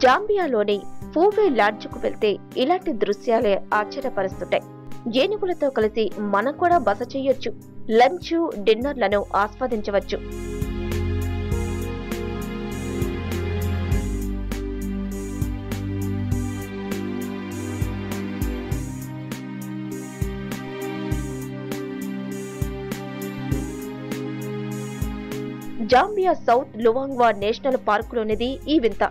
జాంబియాలోని ఫూవే లాడ్జ్కు వెళ్తే ఇలాంటి దృశ్యాలే ఆశ్చర్యపరుస్తుంటాయి. ఏనుగులతో కలిసి మనం కూడా బస చేయొచ్చు, లంచ్ డిన్నర్లను ఆస్వాదించవచ్చు. జాంబియా సౌత్ లువాంగ్వా నేషనల్ పార్కులోనిది ఈ వింత.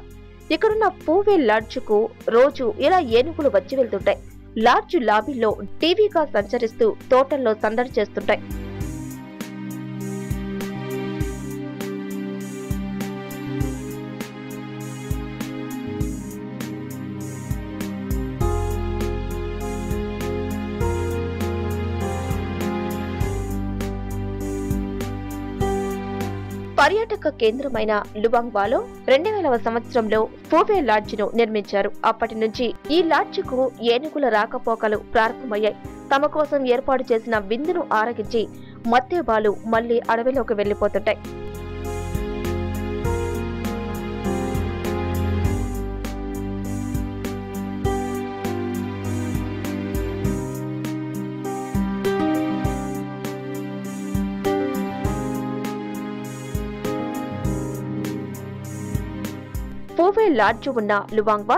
ఇక్కడున్న ఫూవే లాడ్జ్కు రోజు ఇలా ఏనుగులు వచ్చి వెళ్తుంటాయి. లాడ్జ్ లాబీలో టీవీగా సంచరిస్తూ తోటల్లో సందడి చేస్తుంటాయి. పర్యాటక కేంద్రమైన లువాంగ్వాలో 2000వ సంవత్సరంలో ఫూవే లాడ్జ్ను నిర్మించారు. అప్పటి నుంచి ఈ లాడ్జ్కు ఏనుగుల రాకపోకలు ప్రారంభమయ్యాయి. తమ కోసం ఏర్పాటు చేసిన విందును ఆరగించి మత్తేబాలు మళ్లీ అడవిలోకి వెళ్లిపోతుంటాయి. ఫూవే లాడ్జ్ ఉన్న లువాంగ్వా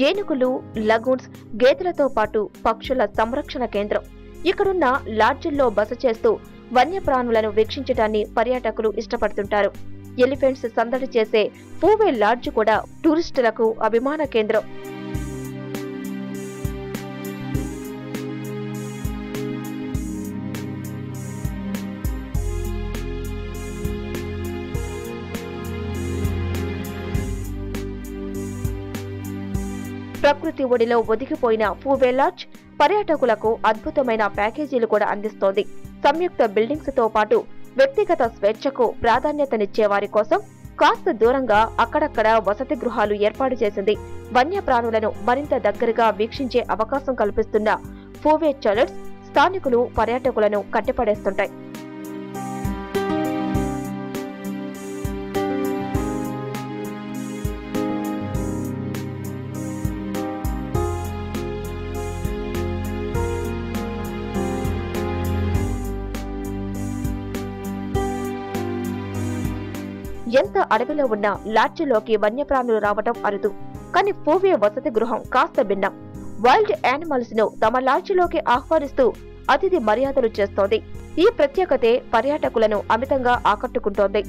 ఏనుగులు, లగూన్స్, గేదెలతో పాటు పక్షుల సంరక్షణ కేంద్రం. ఇక్కడున్న లాడ్జిల్లో బస చేస్తూ వన్యప్రాణులను వీక్షించడాన్ని పర్యాటకులు ఇష్టపడుతుంటారు. ఎలిఫెంట్స్ సందడి చేసే ఫూవే లాడ్జ్ కూడా టూరిస్టులకు అభిమాన కేంద్రం. ప్రకృతి ఒడిలో ఒదిగిపోయిన ఫూవే లాడ్జ్ పర్యాటకులకు అద్భుతమైన ప్యాకేజీలు కూడా అందిస్తోంది. సంయుక్త బిల్డింగ్స్ తో పాటు వ్యక్తిగత స్వేచ్ఛకు ప్రాధాన్యతనిచ్చే వారి కోసం కాస్త దూరంగా అక్కడక్కడ వసతి గృహాలు ఏర్పాటు చేసింది. వన్యప్రాణులను మరింత దగ్గరగా వీక్షించే అవకాశం కల్పిస్తున్న ఫూవే చాలెట్స్ స్థానికులు, పర్యాటకులను కట్టిపడేస్తుంటాయి. ఎంత అడవిలో ఉన్న లాడ్జిలోకి వన్యప్రాణులు రావటం అరుదు. కానీ ఫూవే వసతి గృహం కాస్త భిన్నం. వైల్డ్ యానిమల్స్ ను తమ లాడ్జిలోకి ఆహ్వానిస్తూ అతిథి మర్యాదలు చేస్తోంది. ఈ ప్రత్యేకతే పర్యాటకులను అమితంగా ఆకట్టుకుంటోంది.